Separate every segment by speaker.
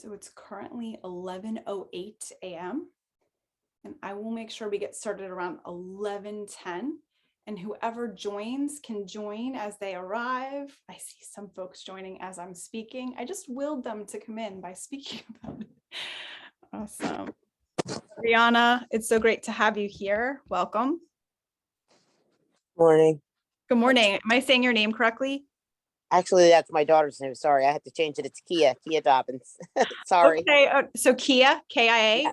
Speaker 1: So it's currently 11:08 a.m. and I will make sure we get started around 11:10. And whoever joins can join as they arrive. I see some folks joining as I'm speaking. I just willed them to come in by speaking about it. Awesome. Brianna, it's so great to have you here. Welcome.
Speaker 2: Morning.
Speaker 1: Good morning. Am I saying your name correctly?
Speaker 2: Actually, that's my daughter's name. Sorry, I had to change it. It's Kia Dobbins. Sorry.
Speaker 1: Okay, so Kia, K-I-A?
Speaker 2: Yeah.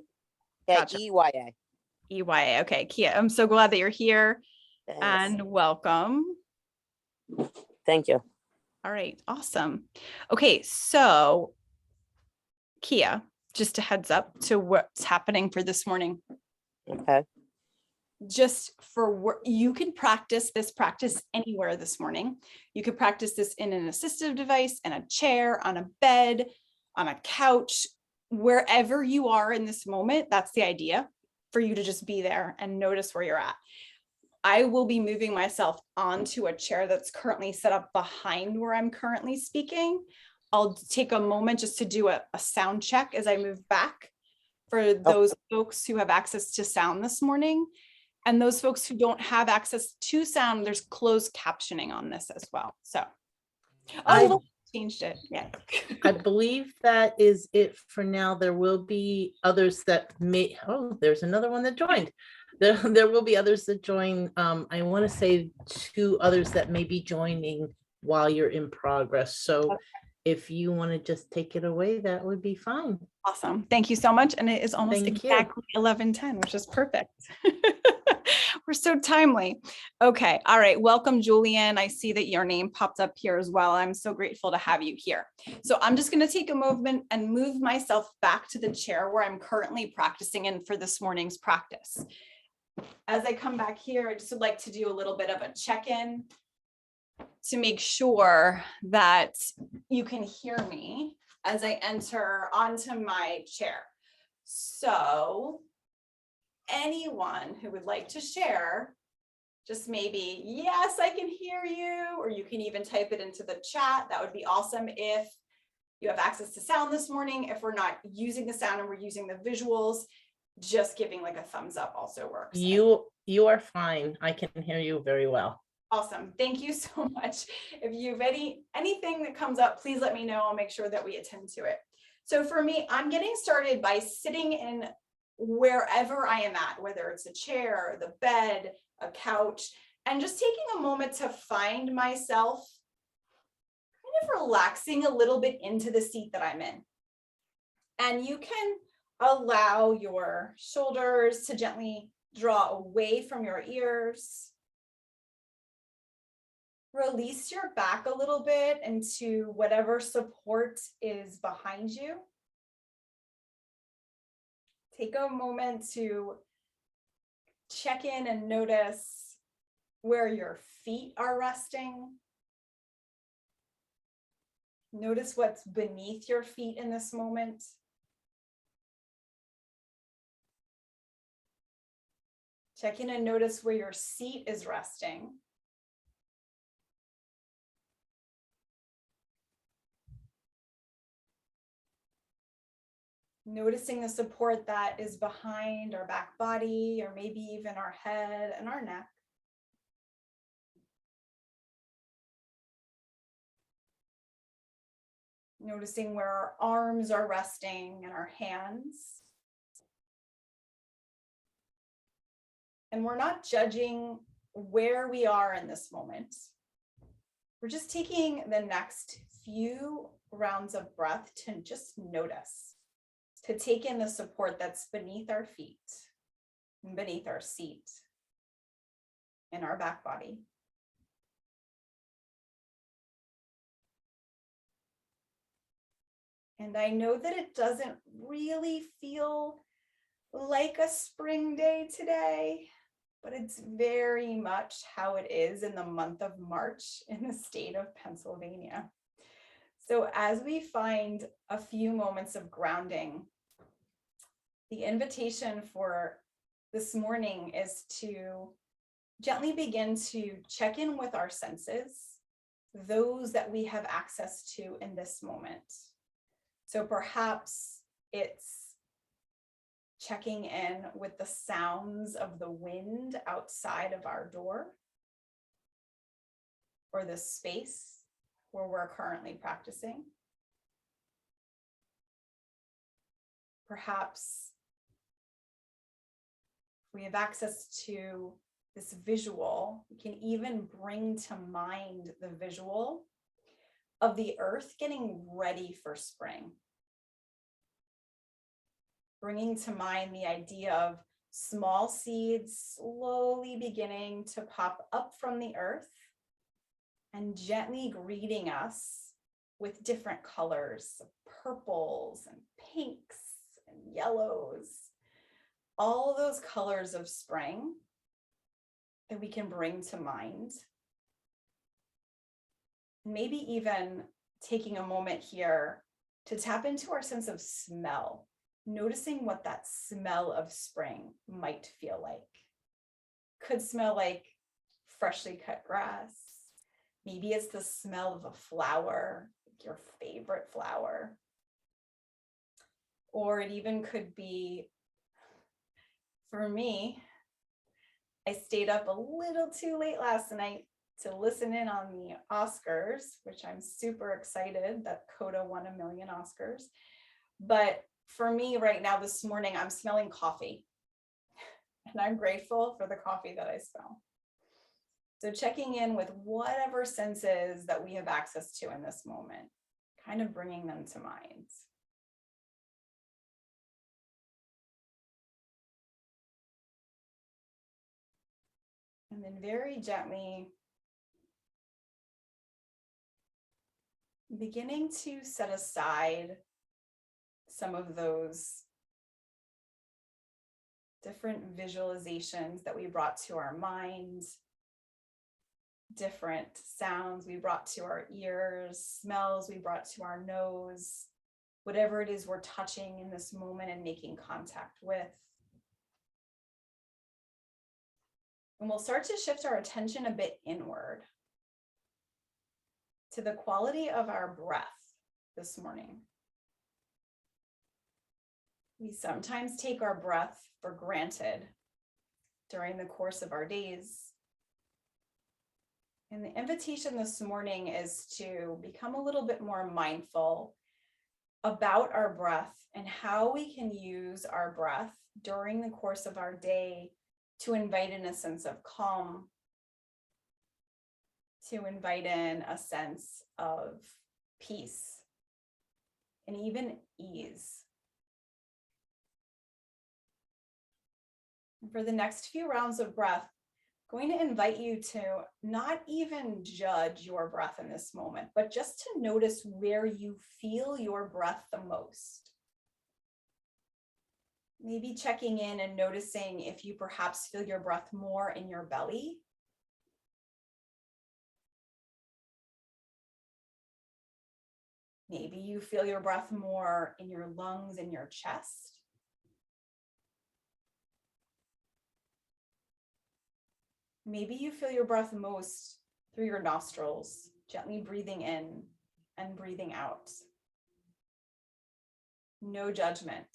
Speaker 1: Gotcha.
Speaker 2: EYA.
Speaker 1: EYA. Okay, Kia, I'm so glad that you're here.
Speaker 2: Thanks.
Speaker 1: And welcome.
Speaker 2: Thank you.
Speaker 1: All right, awesome. Okay, so Kia, just a heads up to what's happening for this morning.
Speaker 2: Okay.
Speaker 1: Just for you can practice this practice anywhere this morning. You could practice this in an assistive device, in a chair, on a bed, on a couch, wherever you are in this moment. That's the idea, for you to just be there and notice where you're at. I will be moving myself onto a chair that's currently set up behind where I'm currently speaking. I'll take a moment just to do a sound check as I move back for those folks who have access to sound this morning. And those folks who don't have access to sound, there's closed captioning on this as well. So, I changed it. Yeah.
Speaker 3: I believe that is it for now. There will be others that may, there's another one that joined. There will be others that join. I want to say 2 others that may be joining while you're in progress. So
Speaker 1: Okay.
Speaker 3: If you want to just take it away, that would be fine.
Speaker 1: Awesome. Thank you so much. And it is almost
Speaker 3: Thank
Speaker 1: exactly 11:10, which is perfect. We're so timely. Okay. All right. Welcome, Julian. I see that your name popped up here as well. I'm so grateful to have you here. So I'm just going to take a moment and move myself back to the chair where I'm currently practicing in for this morning's practice. As I come back here, I just would like to do a little bit of a check-in to make sure that you can hear me as I enter onto my chair. So anyone who would like to share, just maybe, yes, I can hear you, or you can even type it into the chat. That would be awesome if you have access to sound this morning. If we're not using the sound and we're using the visuals, just giving like a thumbs up also works.
Speaker 3: You are fine. I can hear you very well.
Speaker 1: Awesome. Thank you so much. If you have anything that comes up, please let me know. I'll make sure that we attend to it. So for me, I'm getting started by sitting in wherever I am at, whether it's a chair, the bed, a couch, and just taking a moment to find myself kind of relaxing a little bit into the seat that I'm in. And you can allow your shoulders to gently draw away from your ears. Release your back a little bit into whatever support is behind you. Take a moment to check in and notice where your feet are resting. Notice what's beneath your feet in this moment. Check in and notice where your seat is resting. Noticing the support that is behind our back body, or maybe even our head and our neck. Noticing where our arms are resting and our hands. And we're not judging where we are in this moment. We're just taking the next few rounds of breath to just notice, to take in the support that's beneath our feet, beneath our seat, in our back body. And I know that it doesn't really feel like a spring day today, but it's very much how it is in the month of March in the state of Pennsylvania. So as we find a few moments of grounding, the invitation for this morning is to gently begin to check in with our senses, those that we have access to in this moment. So perhaps it's checking in with the sounds of the wind outside of our door, or the space where we're currently practicing. Perhaps we have access to this visual, we can even bring to mind the visual of the earth getting ready for spring. Bringing to mind the idea of small seeds slowly beginning to pop up from the earth and gently greeting us with different colors, purples and pinks and yellows, all those colors of spring that we can bring to mind. Maybe even taking a moment here to tap into our sense of smell, noticing what that smell of spring might feel like. Could smell like freshly cut grass. Maybe it's the smell of a flower, your favorite flower. Or it even could be, for me, I stayed up a little too late last night to listen in on the Oscars, which I'm super excited that Coda won 1,000,000 Oscars. But for me right now, this morning, I'm smelling coffee. And I'm grateful for the coffee that I smell. So checking in with whatever senses that we have access to in this moment, kind of bringing them to mind. And then very gently beginning to set aside some of those different visualizations that we brought to our minds, different sounds we brought to our ears, smells we brought to our nose, whatever it is we're touching in this moment and making contact with. And we'll start to shift our attention a bit inward to the quality of our breath this morning. We sometimes take our breath for granted during the course of our days. And the invitation this morning is to become a little bit more mindful about our breath and how we can use our breath during the course of our day to invite in a sense of calm, to invite in a sense of peace and even ease. And for the next few rounds of breath, I'm going to invite you to not even judge your breath in this moment, but just to notice where you feel your breath the most. Maybe checking in and noticing if you perhaps feel your breath more in your belly. Maybe you feel your breath more in your lungs and your chest. Maybe you feel your breath most through your nostrils, gently breathing in and breathing out. No judgment.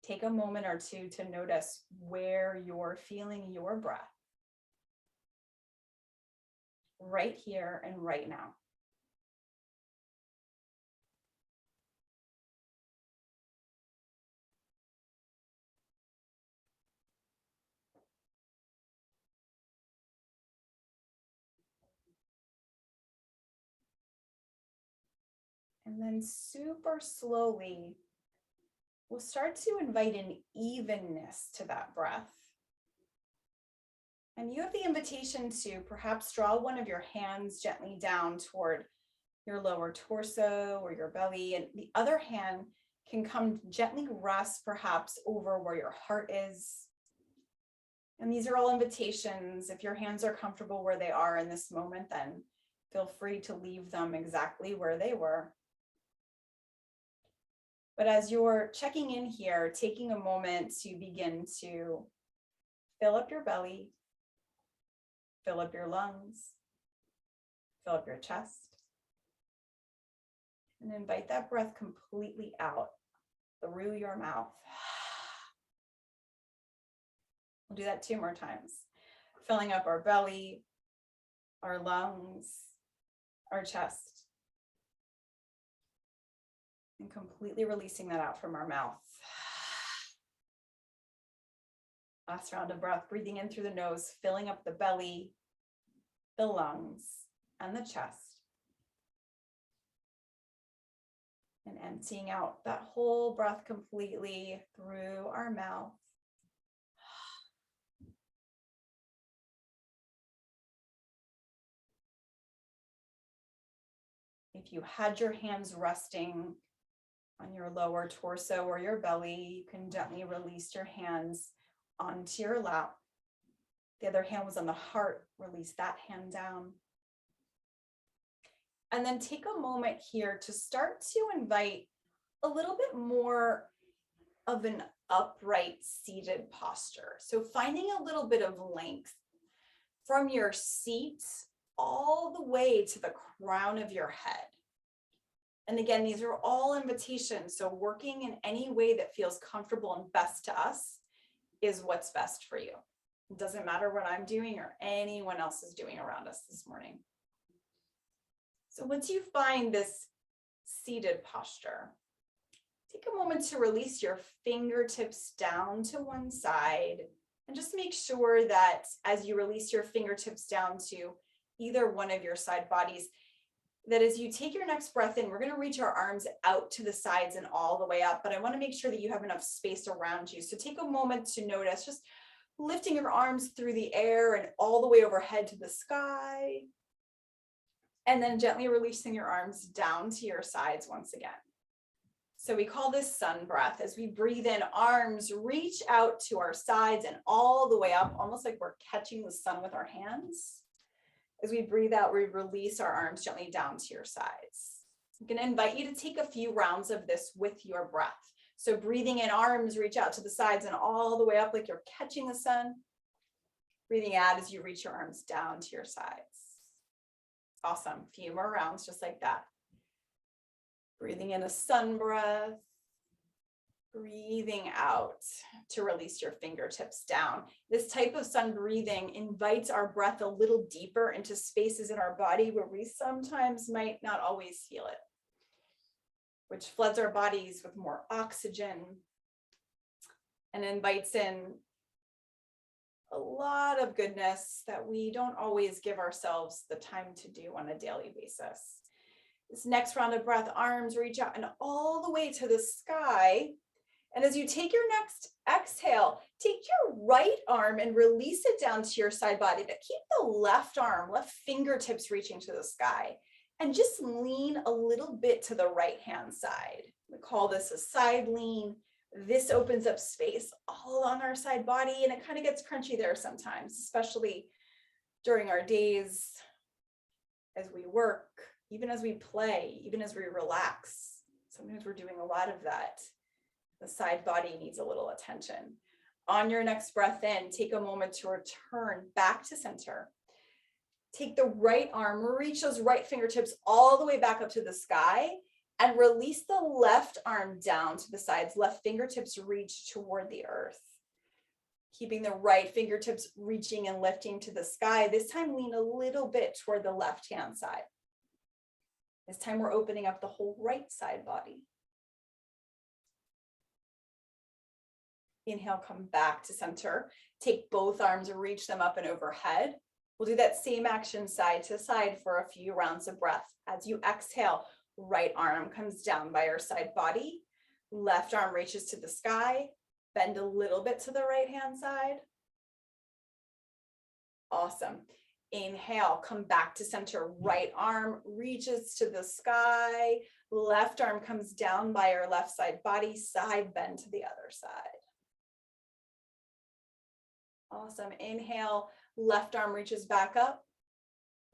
Speaker 1: Take a moment or two to notice where you're feeling your breath. Right here and right now. And then super slowly, we'll start to invite an evenness to that breath. And you have the invitation to perhaps draw one of your hands gently down toward your lower torso or your belly, and the other hand can come gently rest perhaps over where your heart is. And these are all invitations. If your hands are comfortable where they are in this moment, then feel free to leave them exactly where they were. But as you're checking in here, taking a moment to begin to fill up your belly, fill up your lungs, fill up your chest. And invite that breath completely out through your mouth. We'll do that 2 more times. Filling up our belly, our lungs, our chest. And completely releasing that out from our mouth. Last round of breath, breathing in through the nose, filling up the belly, the lungs, and the chest. And emptying out that whole breath completely through our mouth. If you had your hands resting on your lower torso or your belly, you can gently release your hands onto your lap. The other hand was on the heart, release that hand down. And then take a moment here to start to invite a little bit more of an upright seated posture. So finding a little bit of length from your seat all the way to the crown of your head. And again, these are all invitations. So working in any way that feels comfortable and best to us is what's best for you. It doesn't matter what I'm doing or anyone else is doing around us this morning. So once you find this seated posture, take a moment to release your fingertips down to one side and just make sure that as you release your fingertips down to either one of your side bodies, that as you take your next breath in, we're going to reach our arms out to the sides and all the way up, but I want to make sure that you have enough space around you. So take a moment to notice just lifting your arms through the air and all the way overhead to the sky. And then gently releasing your arms down to your sides once again. So we call this sun breath. As we breathe in, arms reach out to our sides and all the way up, almost like we're catching the sun with our hands. As we breathe out, we release our arms gently down to your sides. I'm going to invite you to take a few rounds of this with your breath. So breathing in, arms reach out to the sides and all the way up like you're catching the sun. Breathing out as you reach your arms down to your sides. Awesome. A few more rounds just like that. Breathing in a sun breath. Breathing out to release your fingertips down. This type of sun breathing invites our breath a little deeper into spaces in our body where we sometimes might not always feel it, which floods our bodies with more oxygen and invites in a lot of goodness that we don't always give ourselves the time to do on a daily basis. This next round of breath, arms reach out and all the way to the sky. And as you take your next exhale, take your right arm and release it down to your side body, but keep the left arm, left fingertips reaching to the sky, and just lean a little bit to the right hand side. We call this a side lean. This opens up space all along our side body, and it kind of gets crunchy there sometimes, especially during our days as we work, even as we play, even as we relax. Sometimes we're doing a lot of that. The side body needs a little attention. On your next breath in, take a moment to return back to center. Take the right arm, reach those right fingertips all the way back up to the sky, and release the left arm down to the sides. Left fingertips reach toward the earth. Keeping the right fingertips reaching and lifting to the sky. This time, lean a little bit toward the left-hand side. This time, we're opening up the whole right side body. Inhale, come back to center. Take both arms, reach them up and overhead. We'll do that same action side to side for a few rounds of breath. As you exhale, right arm comes down by your side body. Left arm reaches to the sky. Bend a little bit to the right hand side. Awesome. Inhale, come back to center. Right arm reaches to the sky. Left arm comes down by your left side body. Side bend to the other side. Awesome. Inhale, left arm reaches back up.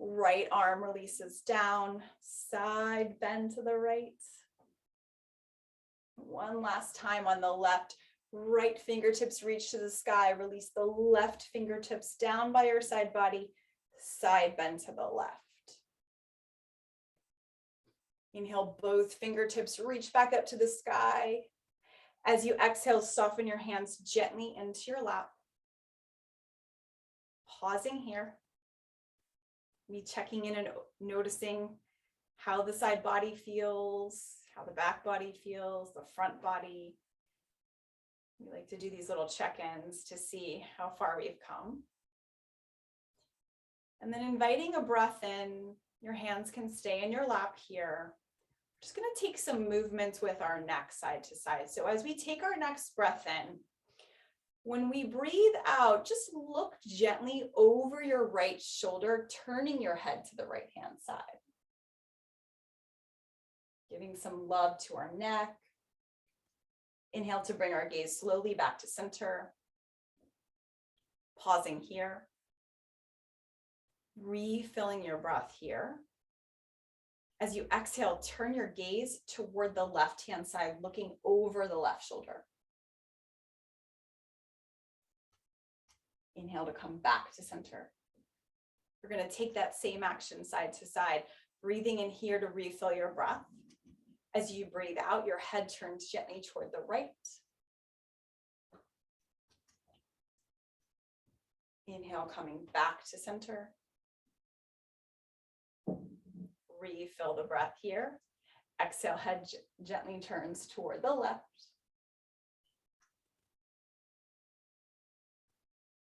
Speaker 1: Right arm releases down. Side bend to the right. One last time on the left. Right fingertips reach to the sky. Release the left fingertips down by your side body. Side bend to the left. Inhale, both fingertips reach back up to the sky. As you exhale, soften your hands gently into your lap. Pausing here. Me checking in and noticing how the side body feels, how the back body feels, the front body. We like to do these little check-ins to see how far we've come. And then inviting a breath in, your hands can stay in your lap here. We're just going to take some movements with our neck side to side. So as we take our next breath in, when we breathe out, just look gently over your right shoulder, turning your head to the right hand side. Giving some love to our neck. Inhale to bring our gaze slowly back to center. Pausing here. Refilling your breath here. As you exhale, turn your gaze toward the left-hand side, looking over the left shoulder. Inhale to come back to center. We're going to take that same action side to side, breathing in here to refill your breath. As you breathe out, your head turns gently toward the right. Inhale, coming back to center. Refill the breath here. Exhale, head gently turns toward the left.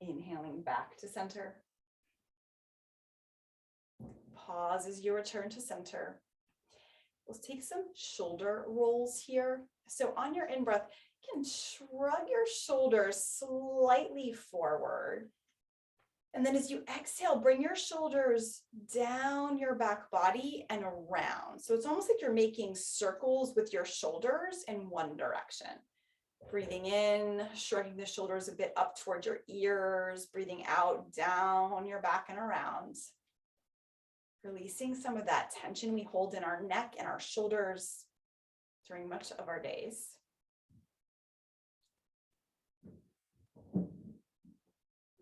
Speaker 1: Inhaling back to center. Pause as you return to center. We'll take some shoulder rolls here. So on your in-breath, you can shrug your shoulders slightly forward. And then as you exhale, bring your shoulders down your back body and around. So it's almost like you're making circles with your shoulders in one direction. Breathing in, shrugging the shoulders a bit up towards your ears, breathing out, down your back and around. Releasing some of that tension we hold in our neck and our shoulders during much of our days.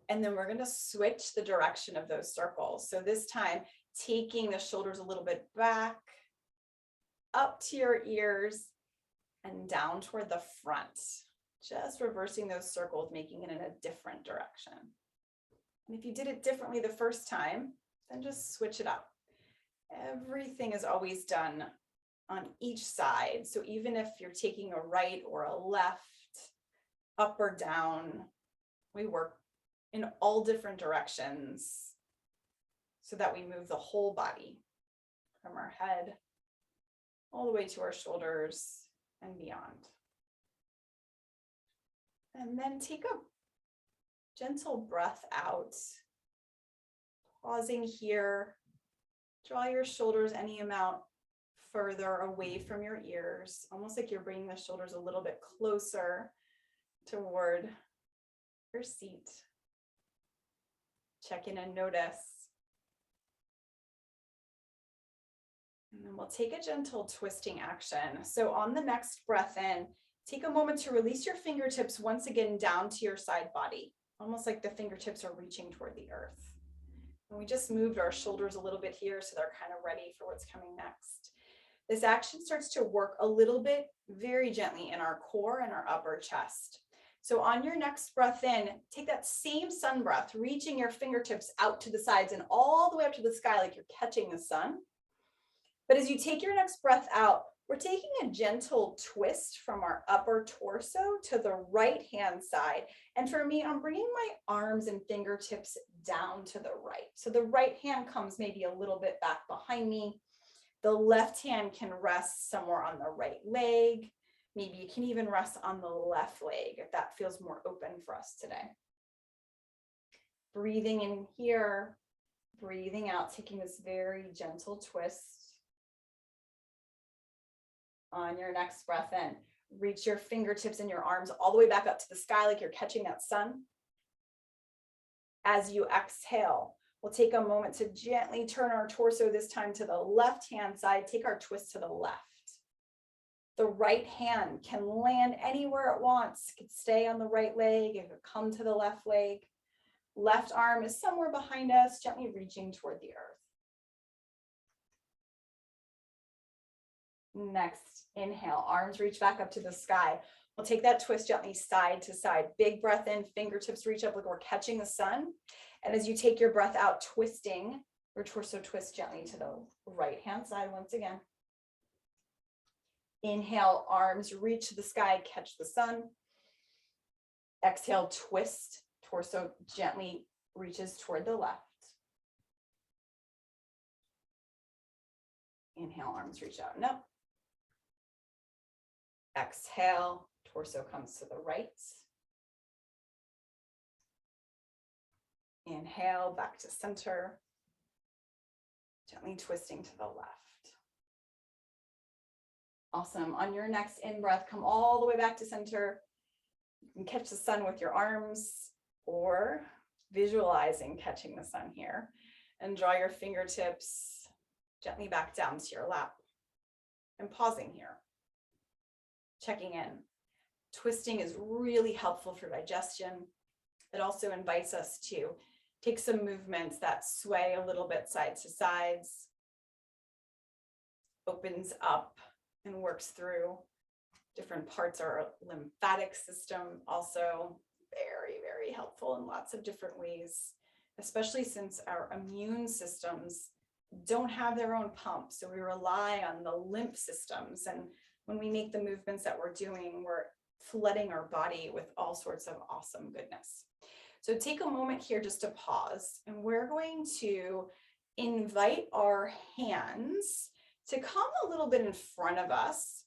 Speaker 1: And then we're going to switch the direction of those circles. So this time, taking the shoulders a little bit back, up to your ears, and down toward the front. Just reversing those circles, making it in a different direction. And if you did it differently the first time, then just switch it up. Everything is always done on each side. So even if you're taking a right or a left, up or down, we work in all different directions so that we move the whole body from our head all the way to our shoulders and beyond. And then take a gentle breath out, pausing here. Draw your shoulders any amount further away from your ears, almost like you're bringing the shoulders a little bit closer toward your seat. Check in and notice. And then we'll take a gentle twisting action. So on the next breath in, take a moment to release your fingertips once again down to your side body, almost like the fingertips are reaching toward the earth. And we just moved our shoulders a little bit here, so they're kind of ready for what's coming next. This action starts to work a little bit very gently in our core and our upper chest. So on your next breath in, take that same sun breath, reaching your fingertips out to the sides and all the way up to the sky like you're catching the sun. But as you take your next breath out, we're taking a gentle twist from our upper torso to the right hand side. And for me, I'm bringing my arms and fingertips down to the right. So the right hand comes maybe a little bit back behind me. The left hand can rest somewhere on the right leg. Maybe you can even rest on the left leg if that feels more open for us today. Breathing in here, breathing out, taking this very gentle twist. On your next breath in, reach your fingertips and your arms all the way back up to the sky like you're catching that sun. As you exhale, we'll take a moment to gently turn our torso this time to the left-hand side, take our twist to the left. The right hand can land anywhere it wants. It could stay on the right leg, it could come to the left leg. Left arm is somewhere behind us, gently reaching toward the earth. Next, inhale, arms reach back up to the sky. We'll take that twist gently side to side. Big breath in, fingertips reach up like we're catching the sun. And as you take your breath out, twisting your torso, twist gently to the right hand side once again. Inhale, arms reach to the sky, catch the sun. Exhale, twist, torso gently reaches toward the left. Inhale, arms reach out and up. Exhale, torso comes to the right. Inhale, back to center. Gently twisting to the left. Awesome. On your next in-breath, come all the way back to center. You can catch the sun with your arms or visualizing catching the sun here. And draw your fingertips gently back down to your lap. And pausing here. Checking in. Twisting is really helpful for digestion. It also invites us to take some movements that sway a little bit side to sides. Opens up and works through different parts of our lymphatic system. Also very, very helpful in lots of different ways, especially since our immune systems don't have their own pump. So we rely on the lymph systems. And when we make the movements that we're doing, we're flooding our body with all sorts of awesome goodness. So take a moment here just to pause, and we're going to invite our hands to come a little bit in front of us.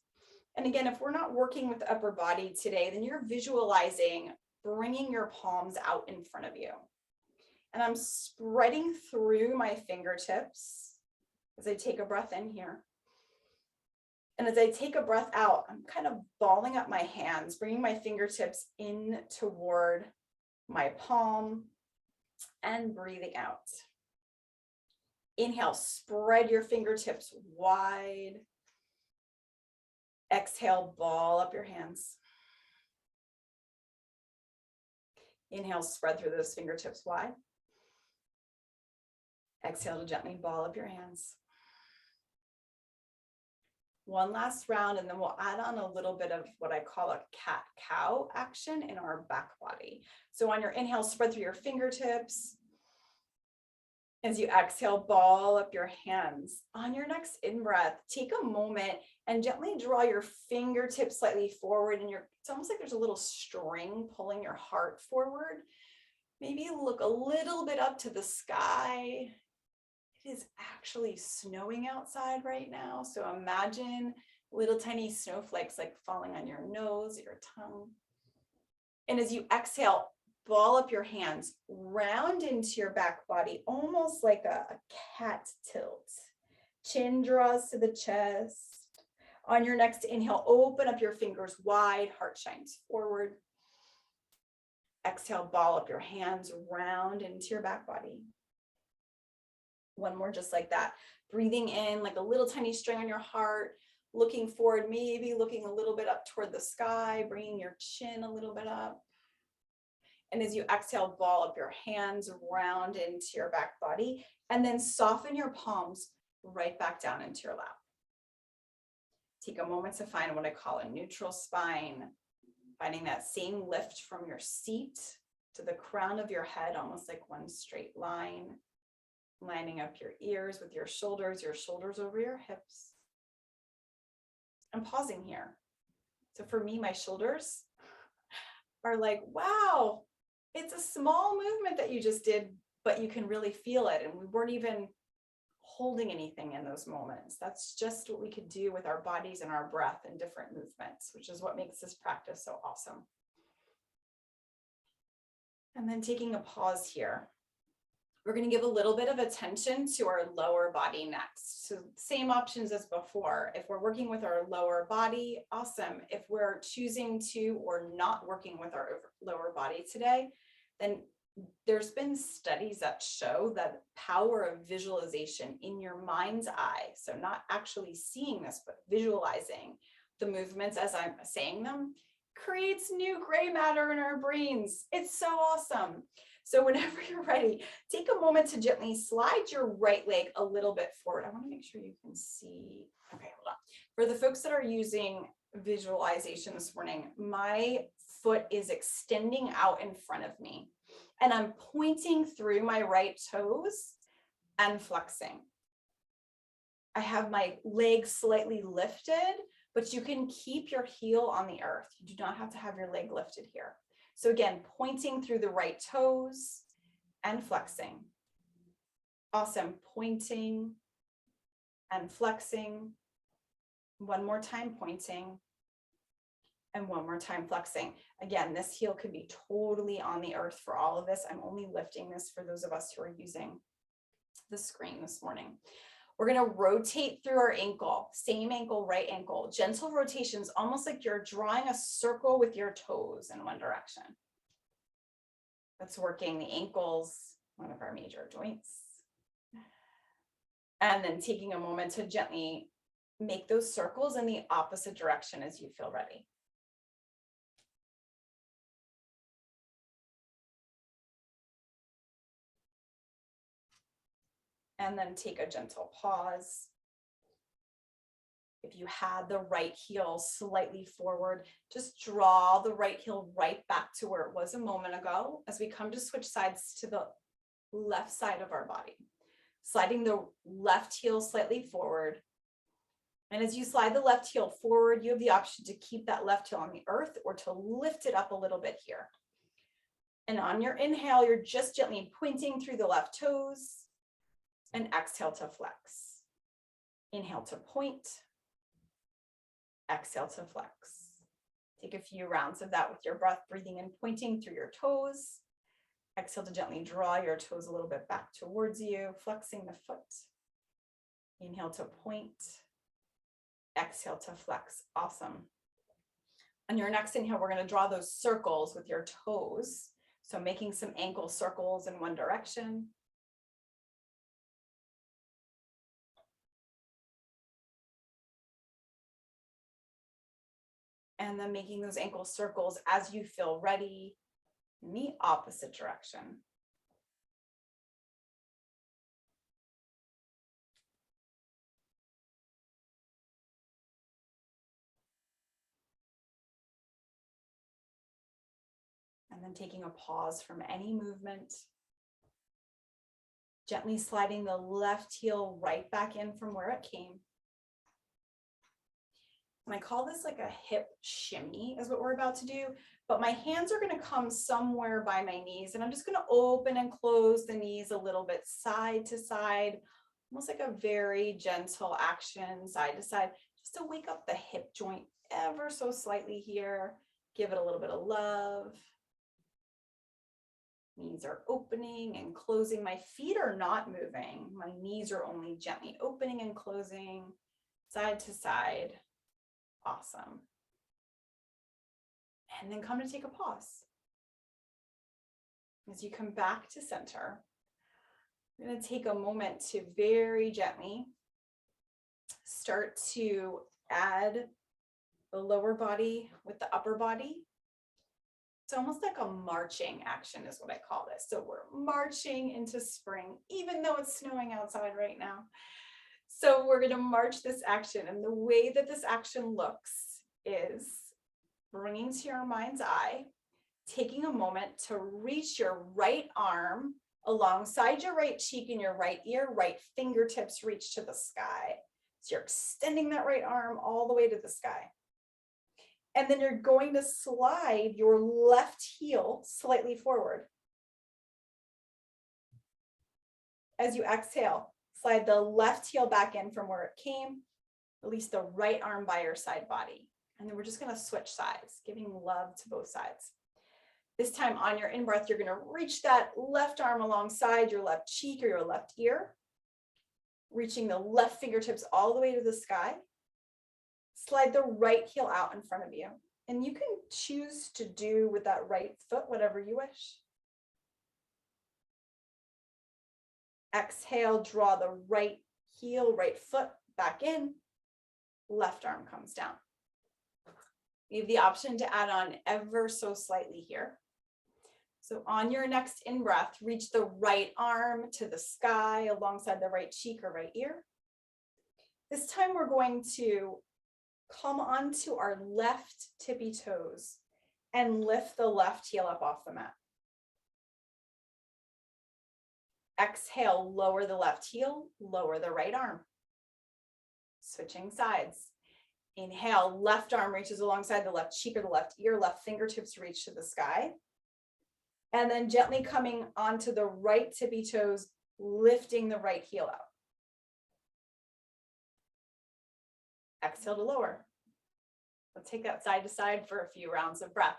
Speaker 1: And again, if we're not working with the upper body today, then you're visualizing bringing your palms out in front of you. And I'm spreading through my fingertips as I take a breath in here. And as I take a breath out, I'm kind of balling up my hands, bringing my fingertips in toward my palm and breathing out. Inhale, spread your fingertips wide. Exhale, ball up your hands. Inhale, spread through those fingertips wide. Exhale to gently ball up your hands. One last round, and then we'll add on a little bit of what I call a cat-cow action in our back body. So on your inhale, spread through your fingertips. As you exhale, ball up your hands. On your next in-breath, take a moment and gently draw your fingertips slightly forward. And it's almost like there's a little string pulling your heart forward. Maybe look a little bit up to the sky. It is actually snowing outside right now. So imagine little tiny snowflakes like falling on your nose, your tongue. And as you exhale, ball up your hands, round into your back body, almost like a cat tilt. Chin draws to the chest. On your next inhale, open up your fingers wide, heart shines forward. Exhale, ball up your hands, round into your back body. One more just like that. Breathing in like a little tiny string on your heart, looking forward, maybe looking a little bit up toward the sky, bringing your chin a little bit up. And as you exhale, ball up your hands, round into your back body, and then soften your palms right back down into your lap. Take a moment to find what I call a neutral spine, finding that same lift from your seat to the crown of your head, almost like one straight line. Lining up your ears with your shoulders over your hips. I'm pausing here. So for me, my shoulders are like, wow, it's a small movement that you just did, but you can really feel it. And we weren't even holding anything in those moments. That's just what we could do with our bodies and our breath in different movements, which is what makes this practice so awesome. And then taking a pause here. We're going to give a little bit of attention to our lower body next. So same options as before. If we're working with our lower body, awesome. If we're choosing to or not working with our lower body today, then there's been studies that show that power of visualization in your mind's eye, so not actually seeing this, but visualizing the movements as I'm saying them, creates new gray matter in our brains. It's so awesome. So whenever you're ready, take a moment to gently slide your right leg a little bit forward. I want to make sure you can see. Okay, hold on. For the folks that are using visualization this morning, my foot is extending out in front of me and I'm pointing through my right toes and flexing. I have my leg slightly lifted, but you can keep your heel on the earth. You do not have to have your leg lifted here. So again, pointing through the right toes and flexing. Awesome. Pointing and flexing. One more time pointing. And one more time flexing. Again, this heel could be totally on the earth for all of this. I'm only lifting this for those of us who are using the screen this morning. We're going to rotate through our ankle, same ankle, right ankle, gentle rotations, almost like you're drawing a circle with your toes in one direction. That's working the ankles, one of our major joints. And then taking a moment to gently make those circles in the opposite direction as you feel ready. And then take a gentle pause. If you had the right heel slightly forward, just draw the right heel right back to where it was a moment ago as we come to switch sides to the left side of our body. Sliding the left heel slightly forward. And as you slide the left heel forward, you have the option to keep that left heel on the earth or to lift it up a little bit here. And on your inhale, you're just gently pointing through the left toes. And exhale to flex. Inhale to point. Exhale to flex. Take a few rounds of that with your breath, breathing and pointing through your toes. Exhale to gently draw your toes a little bit back towards you, flexing the foot. Inhale to point. Exhale to flex. Awesome. On your next inhale, we're going to draw those circles with your toes. So making some ankle circles in one direction. And then making those ankle circles as you feel ready in the opposite direction. And then taking a pause from any movement. Gently sliding the left heel right back in from where it came. And I call this like a hip shimmy is what we're about to do, but my hands are going to come somewhere by my knees and I'm just going to open and close the knees a little bit side to side, almost like a very gentle action side to side, just to wake up the hip joint ever so slightly here. Give it a little bit of love. Knees are opening and closing. My feet are not moving. My knees are only gently opening and closing side to side. Awesome. And then come to take a pause. As you come back to center, I'm going to take a moment to very gently start to add the lower body with the upper body. It's almost like a marching action is what I call this. So we're marching into spring, even though it's snowing outside right now. So we're going to march this action. And the way that this action looks is bringing to your mind's eye, taking a moment to reach your right arm alongside your right cheek and your right ear, right fingertips reach to the sky. So you're extending that right arm all the way to the sky. And then you're going to slide your left heel slightly forward. As you exhale, slide the left heel back in from where it came, release the right arm by your side body. And then we're just going to switch sides, giving love to both sides. This time on your in-breath, you're going to reach that left arm alongside your left cheek or your left ear, reaching the left fingertips all the way to the sky. Slide the right heel out in front of you. And you can choose to do with that right foot whatever you wish. Exhale, draw the right heel, right foot back in. Left arm comes down. We have the option to add on ever so slightly here. So on your next in-breath, reach the right arm to the sky alongside the right cheek or right ear. This time we're going to come onto our left tippy toes and lift the left heel up off the mat. Exhale, lower the left heel, lower the right arm. Switching sides. Inhale, left arm reaches alongside the left cheek or the left ear, left fingertips reach to the sky. And then gently coming onto the right tippy toes, lifting the right heel out. Exhale to lower. Let's take that side to side for a few rounds of breath.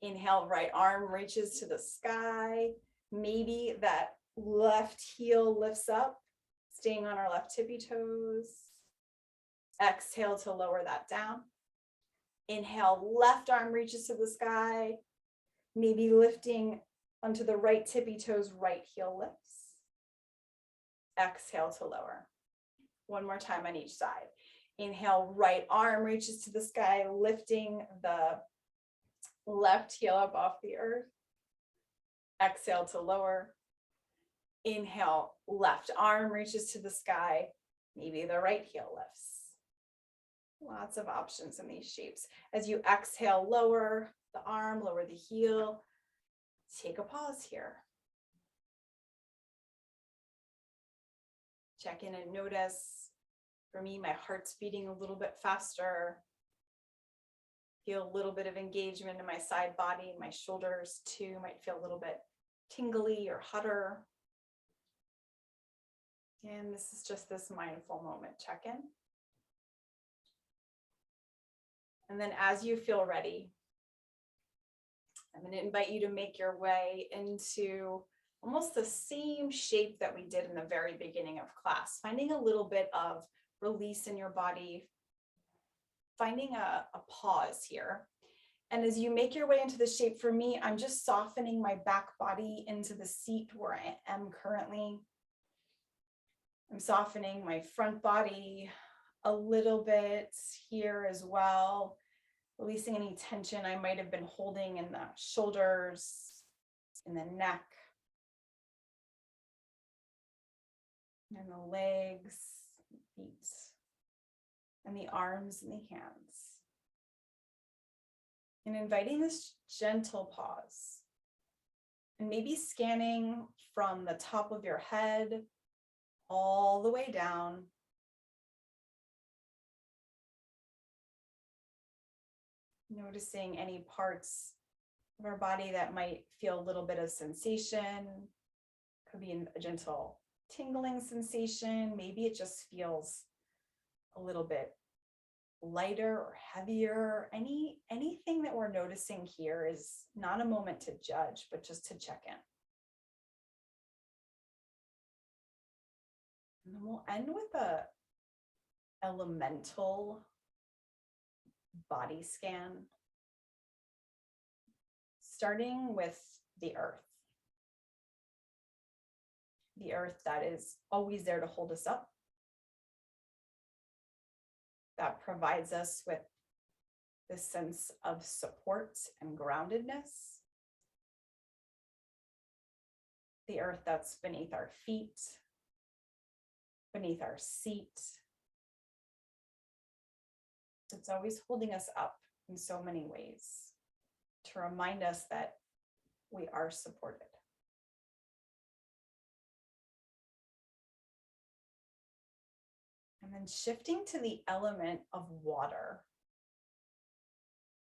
Speaker 1: Inhale, right arm reaches to the sky. Maybe that left heel lifts up, staying on our left tippy toes. Exhale to lower that down. Inhale, left arm reaches to the sky. Maybe lifting onto the right tippy toes, right heel lifts. Exhale to lower. One more time on each side. Inhale, right arm reaches to the sky, lifting the left heel up off the earth. Exhale to lower. Inhale, left arm reaches to the sky, maybe the right heel lifts. Lots of options in these shapes. As you exhale, lower the arm, lower the heel. Take a pause here. Check in and notice. For me, my heart's beating a little bit faster. Feel a little bit of engagement in my side body. My shoulders too might feel a little bit tingly or hotter. And this is just this mindful moment check-in. And then as you feel ready, I'm going to invite you to make your way into almost the same shape that we did in the very beginning of class, finding a little bit of release in your body, finding a pause here. And as you make your way into the shape, for me, I'm just softening my back body into the seat where I am currently. I'm softening my front body a little bit here as well, releasing any tension I might have been holding in the shoulders, in the neck, and the legs, feet, and the arms and the hands. And inviting this gentle pause, and maybe scanning from the top of your head all the way down. Noticing any parts of our body that might feel a little bit of sensation. Could be a gentle tingling sensation. Maybe it just feels a little bit lighter or heavier. Anything that we're noticing here is not a moment to judge, but just to check in. And then we'll end with a elemental body scan, starting with the earth. The earth that is always there to hold us up, that provides us with this sense of support and groundedness. The earth that's beneath our feet, beneath our seat. It's always holding us up in so many ways to remind us that we are supported. And then shifting to the element of water,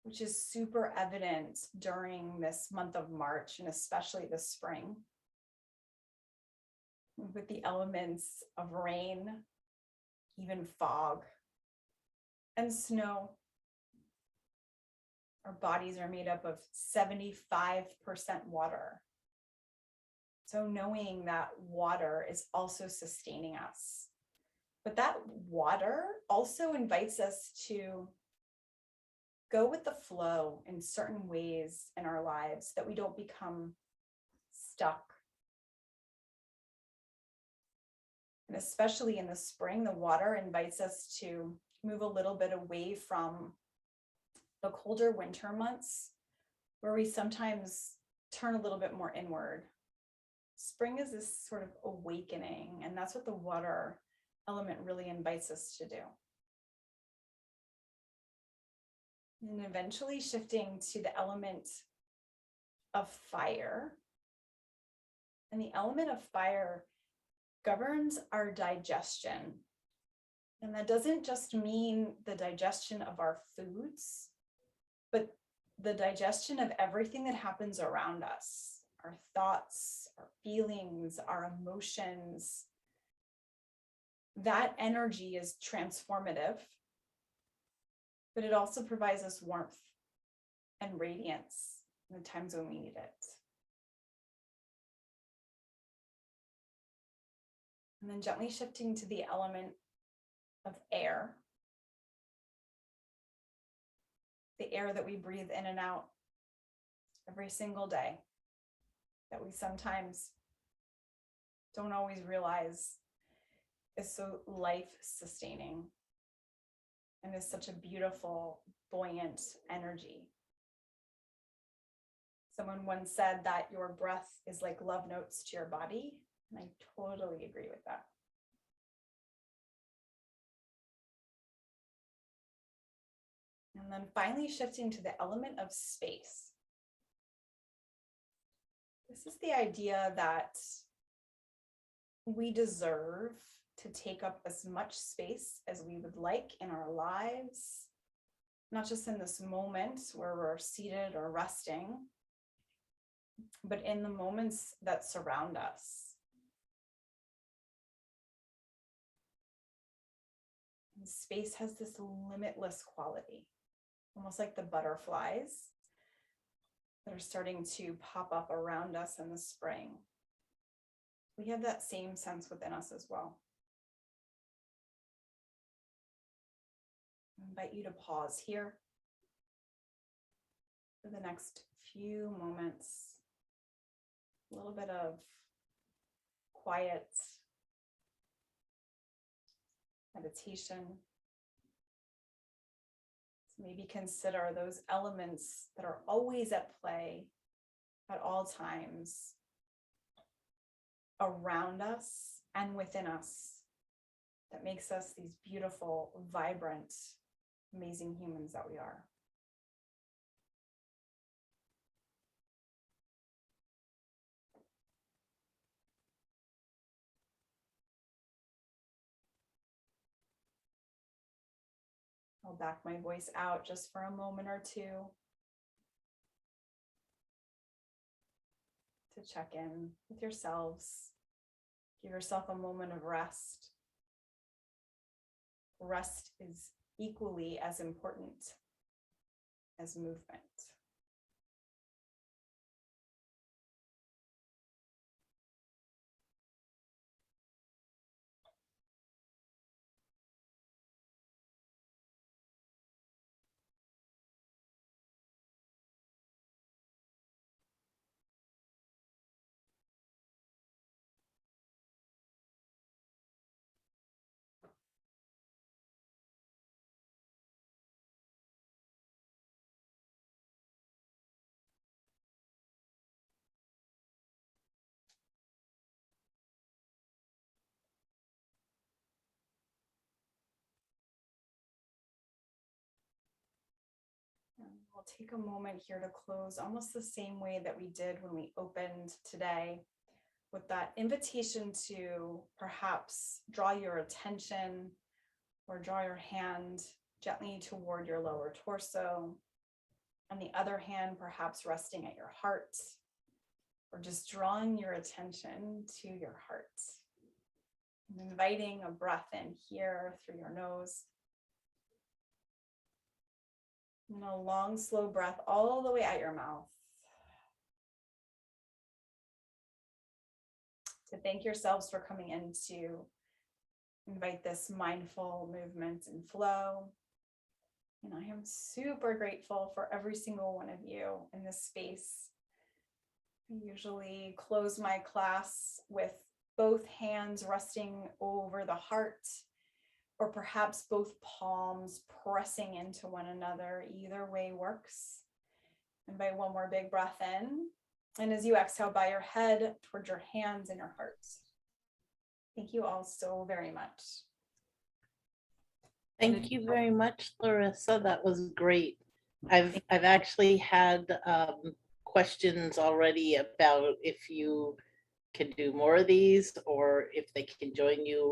Speaker 1: which is super evident during this month of March and especially the spring, with the elements of rain, even fog, and snow. Our bodies are made up of 75% water. So knowing that water is also sustaining us. But that water also invites us to go with the flow in certain ways in our lives that we don't become stuck. And especially in the spring, the water invites us to move a little bit away from the colder winter months where we sometimes turn a little bit more inward. Spring is this sort of awakening, and that's what the water element really invites us to do. And eventually shifting to the element of fire. And the element of fire governs our digestion. And that doesn't just mean the digestion of our foods, but the digestion of everything that happens around us, our thoughts, our feelings, our emotions. That energy is transformative, but it also provides us warmth and radiance in the times when we need it. And then gently shifting to the element of air. The air that we breathe in and out every single day, that we sometimes don't always realize is so life-sustaining and is such a beautiful, buoyant energy. Someone once said that your breath is like love notes to your body, and I totally agree with that. And then finally shifting to the element of space. This is the idea that we deserve to take up as much space as we would like in our lives, not just in this moment where we're seated or resting, but in the moments that surround us. And space has this limitless quality, almost like the butterflies that are starting to pop up around us in the spring. We have that same sense within us as well. I invite you to pause here for the next few moments. A little bit of quiet meditation. So maybe consider those elements that are always at play at all times around us and within us that makes us these beautiful, vibrant, amazing humans that we are. I'll back my voice out just for a moment or two to check in with yourselves. Give yourself a moment of rest. Rest is equally as important as movement. We'll take a moment here to close almost the same way that we did when we opened today, with that invitation to perhaps draw your attention or draw your hand gently toward your lower torso, and the other hand perhaps resting at your heart, or just drawing your attention to your heart. And inviting a breath in here through your nose. And a long, slow breath all the way out your mouth. To thank yourselves for coming in to invite this mindful movement and flow. And I am super grateful for every single one of you in this space. I usually close my class with both hands resting over the heart, or perhaps both palms pressing into one another. Either way works. Invite one more big breath in. And as you exhale, bow your head towards your hands and your heart. Thank you all so very much.
Speaker 3: Thank you very much, Larissa. That was great. I've actually had questions already about if you can do more of these or if they can join you